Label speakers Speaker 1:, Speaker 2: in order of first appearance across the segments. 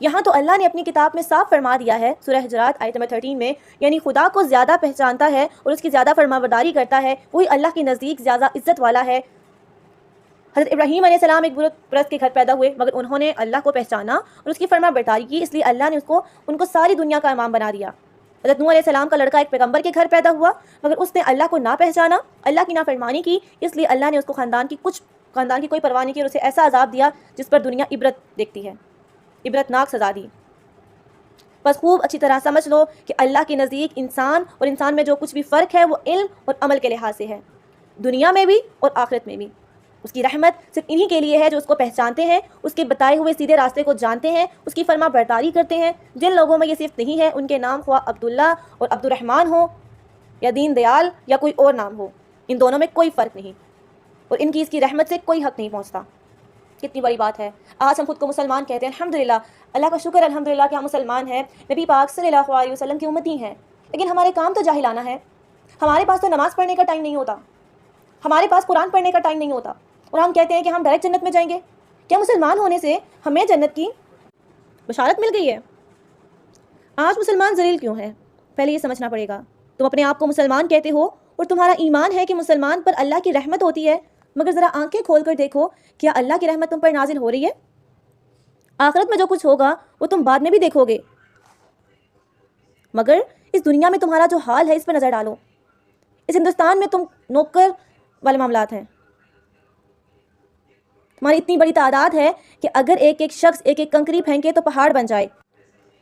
Speaker 1: یہاں تو اللہ نے اپنی کتاب میں صاف فرما دیا ہے سورہ حجرات آیت نمبر 13 میں، یعنی خدا کو زیادہ پہچانتا ہے اور اس کی زیادہ فرمانبرداری کرتا ہے وہی اللہ کے نزدیک زیادہ عزت والا ہے۔ حضرت ابراہیم علیہ السلام ایک بت پرست کے گھر پیدا ہوئے، مگر انہوں نے اللہ کو پہچانا اور اس کی فرمانبرداری کی، اس لیے اللہ نے ان کو ساری دنیا کا امام بنا دیا۔ حضرت نوح علیہ السلام کا لڑکا ایک پیغمبر کے گھر پیدا ہوا، مگر اس نے اللہ کو نہ پہچانا، اللہ کی نافرمانی کی، اس لیے اللہ نے اس کو خاندان کی کوئی پرواہ نہیں کی اور اسے ایسا عذاب دیا جس پر دنیا عبرت دیکھتی ہے، عبرتناک سزا دی۔ بس خوب اچھی طرح سمجھ لو کہ اللہ کے نزدیک انسان اور انسان میں جو کچھ بھی فرق ہے وہ علم اور عمل کے لحاظ سے ہے، دنیا میں بھی اور آخرت میں بھی۔ اس کی رحمت صرف انہی کے لیے ہے جو اس کو پہچانتے ہیں، اس کے بتائے ہوئے سیدھے راستے کو جانتے ہیں، اس کی فرما برداری کرتے ہیں۔ جن لوگوں میں یہ صرف نہیں ہے، ان کے نام خواہ عبداللہ اور عبد الرحمن ہو یا دین دیال یا کوئی اور نام ہو، ان دونوں میں کوئی فرق نہیں، اور ان کی اس کی رحمت سے کوئی حق نہیں پہنچتا۔ کتنی بڑی بات ہے، آج ہم خود کو مسلمان کہتے ہیں، الحمدللہ، اللہ کا شکر الحمدللہ کہ ہم مسلمان ہیں، نبی پاک صلی اللہ علیہ وسلم کی امتی ہیں، لیکن ہمارے کام تو جاہلانہ ہے۔ ہمارے پاس تو نماز پڑھنے کا ٹائم نہیں ہوتا، ہمارے پاس قرآن پڑھنے کا ٹائم نہیں ہوتا، اور ہم کہتے ہیں کہ ہم ڈائریکٹ جنت میں جائیں گے۔ کیا مسلمان ہونے سے ہمیں جنت کی بشارت مل گئی ہے؟ آج مسلمان ذلیل کیوں ہے؟ پہلے یہ سمجھنا پڑے گا۔ تم اپنے آپ کو مسلمان کہتے ہو اور تمہارا ایمان ہے کہ مسلمان پر اللہ کی رحمت ہوتی ہے، مگر ذرا آنکھیں کھول کر دیکھو، کیا اللہ کی رحمت تم پر نازل ہو رہی ہے؟ آخرت میں جو کچھ ہوگا وہ تم بعد میں بھی دیکھو گے، مگر اس دنیا میں تمہارا جو حال ہے اس پر نظر ڈالو۔ اس ہندوستان میں تم نوکر والے معاملات ہیں، تمہاری اتنی بڑی تعداد ہے کہ اگر ایک ایک شخص ایک ایک کنکری پھینکے تو پہاڑ بن جائے،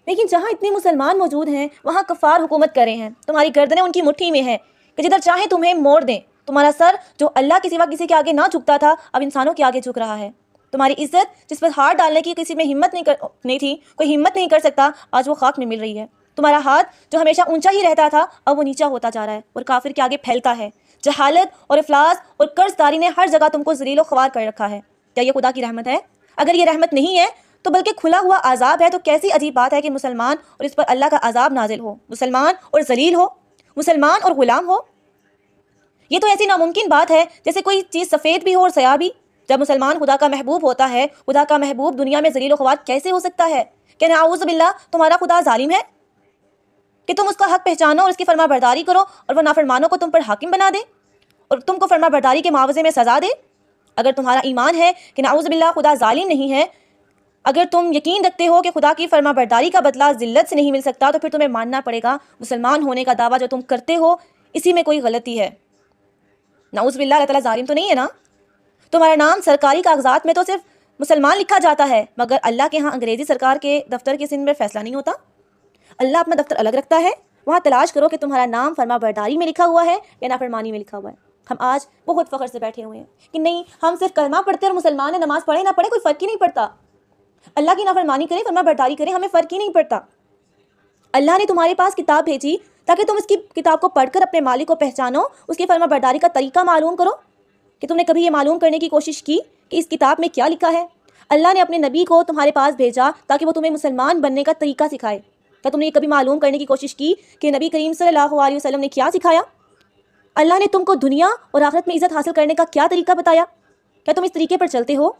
Speaker 1: لیکن جہاں اتنے مسلمان موجود ہیں وہاں کفار حکومت کر رہے ہیں، تمہاری گردنیں ان کی مٹھی میں ہیں کہ جدھر چاہیں تمہیں موڑ دیں۔ تمہارا سر جو اللہ کے سوا کسی کے آگے نہ جھکتا تھا اب انسانوں کے آگے جھک رہا ہے۔ تمہاری عزت جس پر ہاتھ ڈالنے کی کسی میں ہمت نہیں تھی، کوئی ہمت نہیں کر سکتا، آج وہ خاک میں مل رہی ہے۔ تمہارا ہاتھ جو ہمیشہ اونچا ہی رہتا تھا اب وہ نیچا ہوتا جا رہا ہے اور کافر کے آگے پھیلتا ہے۔ جہالت اور افلاس اور قرض داری نے ہر جگہ تم کو ذلیل و خوار کر رکھا ہے۔ کیا یہ خدا کی رحمت ہے؟ اگر یہ رحمت نہیں ہے تو بلکہ کھلا ہوا عذاب ہے، تو کیسی عجیب بات ہے کہ مسلمان اور اس پر اللہ کا عذاب نازل ہو، مسلمان اور ذلیل ہو، مسلمان اور غلام ہو۔ یہ تو ایسی ناممکن بات ہے جیسے کوئی چیز سفید بھی ہو اور سیاہ بھی۔ جب مسلمان خدا کا محبوب ہوتا ہے، خدا کا محبوب دنیا میں ذلیل و خوار کیسے ہو سکتا ہے؟ کہ نعوذ باللہ تمہارا خدا ظالم ہے کہ تم اس کا حق پہچانو اور اس کی فرما برداری کرو اور وہ نافرمانوں کو تم پر حاکم بنا دے اور تم کو فرما برداری کے معاوضے میں سزا دے؟ اگر تمہارا ایمان ہے کہ نعوذ باللہ خدا ظالم نہیں ہے، اگر تم یقین رکھتے ہو کہ خدا کی فرما برداری کا بدلہ ذلت سے نہیں مل سکتا، تو پھر تمہیں ماننا پڑے گا مسلمان ہونے کا دعویٰ جو تم کرتے ہو اسی میں کوئی غلطی ہے۔ نعوذ باللہ اللہ تعالیٰ ظالم تو نہیں ہے نا؟ تمہارا نام سرکاری کاغذات میں تو صرف مسلمان لکھا جاتا ہے، مگر اللہ کے ہاں انگریزی سرکار کے دفتر کے سند میں فیصلہ نہیں ہوتا۔ اللہ اپنا دفتر الگ رکھتا ہے، وہاں تلاش کرو کہ تمہارا نام فرما برداری میں لکھا ہوا ہے یا نافرمانی میں لکھا ہوا ہے۔ ہم آج بہت فخر سے بیٹھے ہوئے ہیں کہ نہیں، ہم صرف کلمہ پڑھتے اور مسلمان ہیں، نماز پڑھے نہ پڑھے کوئی فرق ہی نہیں پڑتا، اللہ کی نافرمانی کریں فرما برداری کریں ہمیں فرق ہی نہیں پڑتا۔ اللہ نے تمہارے پاس کتاب بھیجی تاکہ تم اس کی کتاب کو پڑھ کر اپنے مالک کو پہچانو، اس کی فرما برداری کا طریقہ معلوم کرو۔ کہ تم نے کبھی یہ معلوم کرنے کی کوشش کی کہ اس کتاب میں کیا لکھا ہے؟ اللہ نے اپنے نبی کو تمہارے پاس بھیجا تاکہ وہ تمہیں مسلمان بننے کا طریقہ سکھائے۔ کیا تم نے یہ کبھی معلوم کرنے کی کوشش کی کہ نبی کریم صلی اللہ علیہ وسلم نے کیا سکھایا؟ اللہ نے تم کو دنیا اور آخرت میں عزت حاصل کرنے کا کیا طریقہ بتایا؟ کیا تم اس طریقے پر چلتے ہو؟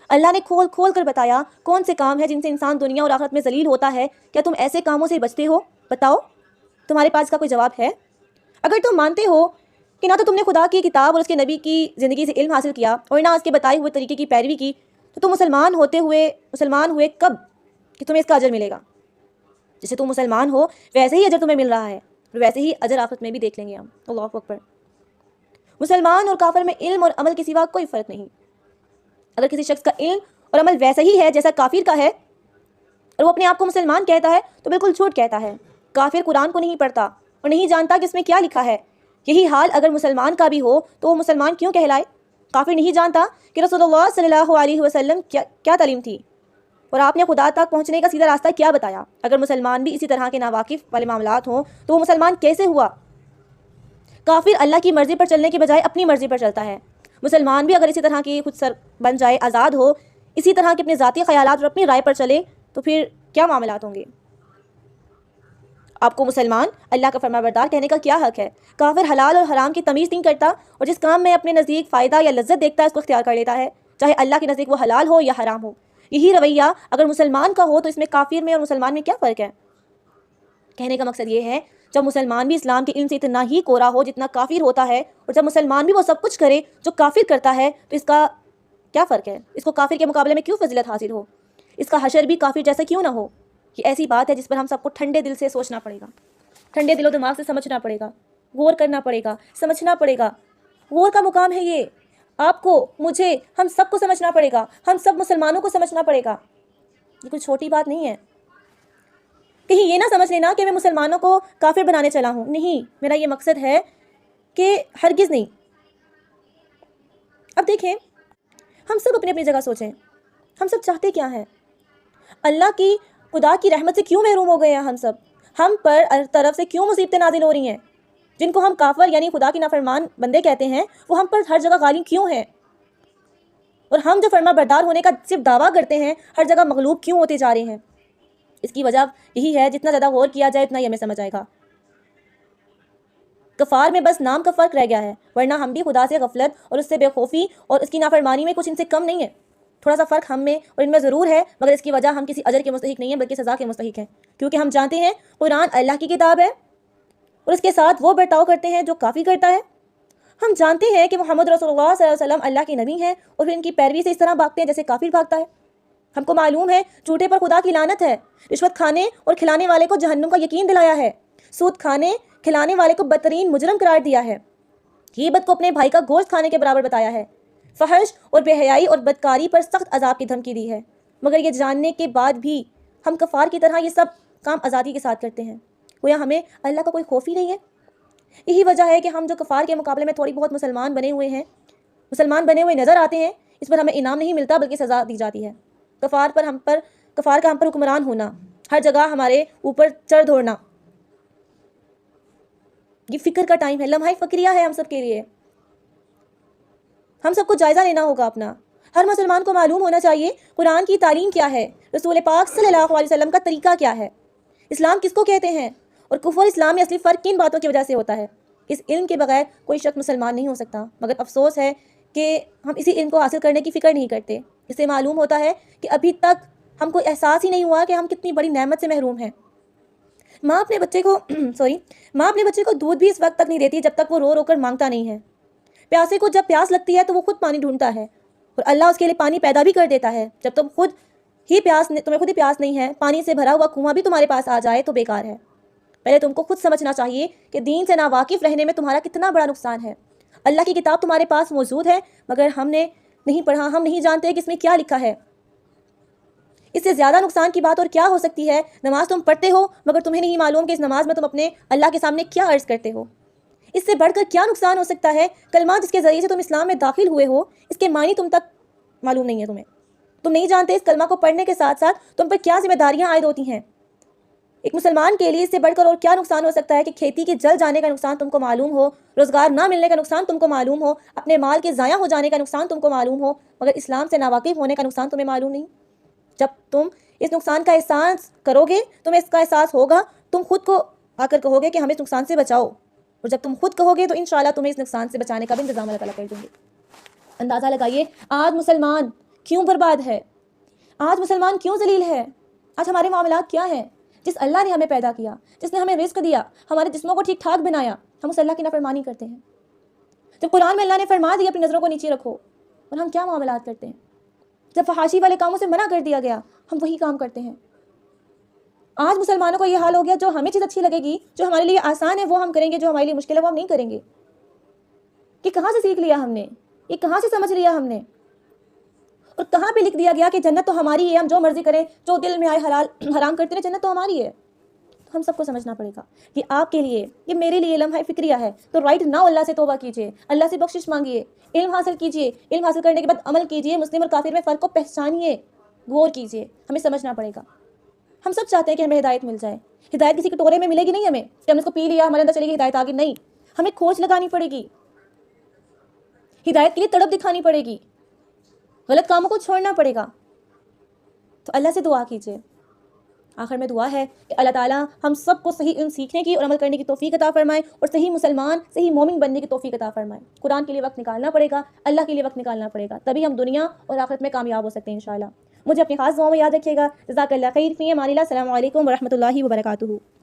Speaker 1: اللہ نے کھول کھول کر بتایا کون سے کام ہے جن سے انسان دنیا اور آخرت میں ذلیل ہوتا ہے۔ کیا تم ایسے کاموں سے بچتے ہو؟ بتاؤ، تمہارے پاس کا کوئی جواب ہے؟ اگر تم مانتے ہو کہ نہ تو تم نے خدا کی کتاب اور اس کے نبی کی زندگی سے علم حاصل کیا اور نہ اس کے بتائے ہوئے طریقے کی پیروی کی، تو تم مسلمان ہوئے کب کہ تمہیں اس کا اجر ملے گا؟ جیسے تم مسلمان ہو ویسے ہی اجر تمہیں مل رہا ہے اور ویسے ہی اجر آخرت میں بھی دیکھ لیں گے ہم۔ اللہ اکبر۔ مسلمان اور کافر میں علم اور عمل کے سوا کوئی فرق نہیں۔ اگر کسی شخص کا علم اور عمل ویسا ہی ہے جیسا کافر کا ہے اور وہ اپنے آپ کو مسلمان کہتا ہے تو بالکل جھوٹ کہتا ہے۔ کافر قرآن کو نہیں پڑھتا اور نہیں جانتا کہ اس میں کیا لکھا ہے۔ یہی حال اگر مسلمان کا بھی ہو تو وہ مسلمان کیوں کہلائے؟ کافر نہیں جانتا کہ رسول اللہ صلی اللہ علیہ وسلم کیا تعلیم تھی اور آپ نے خدا تک پہنچنے کا سیدھا راستہ کیا بتایا۔ اگر مسلمان بھی اسی طرح کے ناواقف والے معاملات ہوں تو وہ مسلمان کیسے ہوا؟ کافر اللہ کی مرضی پر چلنے کے بجائے اپنی مرضی پر چلتا ہے۔ مسلمان بھی اگر اسی طرح کی خود سر بن جائے، آزاد ہو، اسی طرح کے اپنے ذاتی خیالات اور اپنی رائے پر چلے، تو پھر کیا معاملات ہوں گے؟ آپ کو مسلمان اللہ کا فرمانبردار کہنے کا کیا حق ہے؟ کافر حلال اور حرام کی تمیز نہیں کرتا اور جس کام میں اپنے نزدیک فائدہ یا لذت دیکھتا ہے اس کو اختیار کر لیتا ہے، چاہے اللہ کے نزدیک وہ حلال ہو یا حرام ہو۔ یہی رویہ اگر مسلمان کا ہو تو اس میں کافر میں اور مسلمان میں کیا فرق ہے؟ کہنے کا مقصد یہ ہے جب مسلمان بھی اسلام کے علم سے اتنا ہی کورا ہو جتنا کافر ہوتا ہے، اور جب مسلمان بھی وہ سب کچھ کرے جو کافر کرتا ہے، تو اس کا کیا فرق ہے؟ اس کو کافر کے مقابلے میں کیوں فضیلت حاصل ہو؟ اس کا حشر بھی کافر جیسا کیوں نہ ہو؟ یہ ایسی بات ہے جس پر ہم سب کو ٹھنڈے دل سے سوچنا پڑے گا، ٹھنڈے دل و دماغ سے سمجھنا پڑے گا، غور کرنا پڑے گا، سمجھنا پڑے گا۔ غور کا مقام ہے یہ، آپ کو، مجھے، ہم سب کو سمجھنا پڑے گا، ہم سب مسلمانوں کو سمجھنا پڑے گا۔ یہ کوئی چھوٹی بات نہیں ہے۔ کہیں یہ نہ سمجھ لینا کہ میں مسلمانوں کو کافر بنانے چلا ہوں، نہیں، میرا یہ مقصد ہے کہ ہرگز نہیں۔ اب دیکھیں، ہم سب اپنی اپنی جگہ سوچیں، ہم سب چاہتے کیا ہیں؟ اللہ کی، خدا کی رحمت سے کیوں محروم ہو گئے ہیں ہم سب؟ ہم پر طرف سے کیوں مصیبتیں نازل ہو رہی ہیں؟ جن کو ہم کافر یعنی خدا کی نافرمان بندے کہتے ہیں، وہ ہم پر ہر جگہ غالب کیوں ہیں؟ اور ہم جو فرما بردار ہونے کا صرف دعویٰ کرتے ہیں، ہر جگہ مغلوب کیوں ہوتے جا رہے ہیں؟ اس کی وجہ یہی ہے، جتنا زیادہ غور کیا جائے اتنا ہی ہمیں سمجھ آئے گا۔ کفار میں بس نام کا فرق رہ گیا ہے، ورنہ ہم بھی خدا سے غفلت اور اس سے بے خوفی اور اس کی نافرمانی میں کچھ ان سے کم نہیں ہے۔ تھوڑا سا فرق ہم میں اور ان میں ضرور ہے، مگر اس کی وجہ ہم کسی اجر کے مستحق نہیں ہیں بلکہ سزا کے مستحق ہیں، کیونکہ ہم جانتے ہیں قرآن اللہ کی کتاب ہے اور اس کے ساتھ وہ برتاؤ کرتے ہیں جو کافی کرتا ہے۔ ہم جانتے ہیں کہ محمد رسول اللہ صلی اللہ علیہ وسلم اللہ کے نبی ہیں اور پھر ان کی پیروی سے اس طرح بھاگتے ہیں جیسے کافر بھاگتا ہے۔ ہم کو معلوم ہے جھوٹے پر خدا کی لعنت ہے، رشوت کھانے اور کھلانے والے کو جہنم کا یقین دلایا ہے، سود کھانے کھلانے والے کو بدترین مجرم قرار دیا ہے، غیبت کو اپنے بھائی کا گوشت کھانے کے برابر بتایا ہے، فحش اور بے حیائی اور بدکاری پر سخت عذاب کی دھمکی دی ہے۔ مگر یہ جاننے کے بعد بھی ہم کفار کی طرح یہ سب کام آزادی کے ساتھ کرتے ہیں، گویا ہمیں اللہ کا کوئی خوف ہی نہیں ہے۔ یہی وجہ ہے کہ ہم جو کفار کے مقابلے میں تھوڑی بہت مسلمان بنے ہوئے ہیں، مسلمان بنے ہوئے نظر آتے ہیں، اس پر ہمیں انعام نہیں ملتا بلکہ سزا دی جاتی ہے۔ کفار کا ہم پر حکمران ہونا، ہر جگہ ہمارے اوپر چڑھ دوڑنا، یہ فکر کا ٹائم ہے، لمحہ فکریہ ہے ہم سب کے لیے۔ ہم سب کو جائزہ لینا ہوگا اپنا۔ ہر مسلمان کو معلوم ہونا چاہیے قرآن کی تعلیم کیا ہے، رسول پاک صلی اللہ علیہ وسلم کا طریقہ کیا ہے، اسلام کس کو کہتے ہیں، اور کفر اسلام میں اصلی فرق کن باتوں کی وجہ سے ہوتا ہے۔ اس علم کے بغیر کوئی شخص مسلمان نہیں ہو سکتا، مگر افسوس ہے کہ ہم اسی علم کو حاصل کرنے کی فکر نہیں کرتے۔ اس سے معلوم ہوتا ہے کہ ابھی تک ہم کو احساس ہی نہیں ہوا کہ ہم کتنی بڑی نعمت سے محروم ہیں۔ ماں اپنے بچے کو دودھ بھی اس وقت تک نہیں دیتی جب تک وہ رو رو کر مانگتا نہیں ہے۔ پیاسے کو جب پیاس لگتی ہے تو وہ خود پانی ڈھونڈتا ہے، اور اللہ اس کے لیے پانی پیدا بھی کر دیتا ہے۔ جب تمہیں خود ہی پیاس نہیں ہے، پانی سے بھرا ہوا کنواں بھی تمہارے پاس آ جائے تو بیکار ہے۔ پہلے تم کو خود سمجھنا چاہیے کہ دین سے ناواقف رہنے میں تمہارا کتنا بڑا نقصان ہے۔ اللہ کی کتاب تمہارے پاس موجود ہے، مگر ہم نے نہیں پڑھا، ہم نہیں جانتے کہ اس میں کیا لکھا ہے۔ اس سے زیادہ نقصان کی بات اور کیا ہو سکتی ہے؟ نماز تم پڑھتے ہو مگر تمہیں نہیں معلوم کہ اس نماز میں تم اپنے اللہ کے سامنے کیا عرض کرتے ہو۔ اس سے بڑھ کر کیا نقصان ہو سکتا ہے؟ کلمہ جس کے ذریعے سے تم اسلام میں داخل ہوئے ہو، اس کے معنی تم تک معلوم نہیں ہے، تم نہیں جانتے اس کلمہ کو پڑھنے کے ساتھ ساتھ تم پر کیا ذمہ داریاں عائد ہوتی ہیں۔ ایک مسلمان کے لیے اس سے بڑھ کر اور کیا نقصان ہو سکتا ہے کہ کھیتی کے جل جانے کا نقصان تم کو معلوم ہو، روزگار نہ ملنے کا نقصان تم کو معلوم ہو، اپنے مال کے ضائع ہو جانے کا نقصان تم کو معلوم ہو، مگر اسلام سے ناواقف ہونے کا نقصان تمہیں معلوم نہیں۔ جب تم اس نقصان کا احساس کرو گے، تمہیں اس کا احساس ہوگا، تم خود کو آ کر کہو گے کہ ہمیں اس نقصان سے بچاؤ، اور جب تم خود کہو گے تو انشاءاللہ تمہیں اس نقصان سے بچانے کا بھی انتظام اللہ تعالیٰ کر دیں گے۔ اندازہ لگائیے آج مسلمان کیوں برباد ہے، آج مسلمان کیوں ذلیل ہے، آج ہمارے معاملات کیا ہیں؟ جس اللہ نے ہمیں پیدا کیا، جس نے ہمیں رزق دیا، ہمارے جسموں کو ٹھیک ٹھاک بنایا، ہم اس اللہ کی نافرمانی کرتے ہیں۔ جب قرآن میں اللہ نے فرما دیا اپنی نظروں کو نیچے رکھو، اور ہم کیا معاملات کرتے ہیں؟ جب فحاشی والے کاموں سے منع کر دیا گیا، ہم وہی کام کرتے ہیں۔ آج مسلمانوں کو یہ حال ہو گیا، جو ہمیں چیز اچھی لگے گی، جو ہمارے لیے آسان ہے وہ ہم کریں گے، جو ہمارے لیے مشکل ہے وہ ہم نہیں کریں گے۔ یہ کہاں سے سیکھ لیا ہم نے؟ یہ کہاں سے سمجھ لیا ہم نے؟ اور کہاں پہ لکھ دیا گیا کہ جنت تو ہماری ہے، ہم جو مرضی کریں، جو دل میں آئے حلال حرام کرتے ہیں، جنت تو ہماری ہے۔ تو ہم سب کو سمجھنا پڑے گا، یہ آپ کے لیے، یہ میرے لیے لمحہ فکریہ ہے، تو رائٹ ناؤ اللہ سے توبہ کیجیے، اللہ سے بخشش مانگیے، علم حاصل کیجیے، علم حاصل کرنے کے بعد عمل کیجیے، مسلم اور کافر میں فرق کو پہچانیے، غور کیجیے، ہمیں سمجھنا پڑے گا۔ ہم سب چاہتے ہیں کہ ہمیں ہدایت مل جائے، ہدایت کسی کٹورے میں ملے گی نہیں ہمیں کہ ہم نے اس کو پی لیا ہمارے اندر چلے گی ہدایت آگے، نہیں، ہمیں کھوج لگانی پڑے گی، ہدایت کے لیے تڑپ دکھانی پڑے گی، غلط کاموں کو چھوڑنا پڑے گا۔ تو اللہ سے دعا کیجیے۔ آخر میں دعا ہے کہ اللہ تعالیٰ ہم سب کو صحیح علم سیکھنے کی اور عمل کرنے کی توفیق عطا فرمائے، اور صحیح مسلمان، صحیح مومن بننے کی توفیق عطا فرمائے۔ قرآن کے لیے وقت نکالنا پڑے گا، اللہ کے لیے وقت نکالنا پڑے گا، تبھی ہم دنیا اور آخرت میں کامیاب ہو سکتے ہیں انشاءاللہ۔ مجھے اپنی خاص دعاؤں میں یاد رکھیے گا. جزاک اللہ خیر. فی امان اللہ. السلام علیکم ورحمۃ اللہ وبرکاتہ.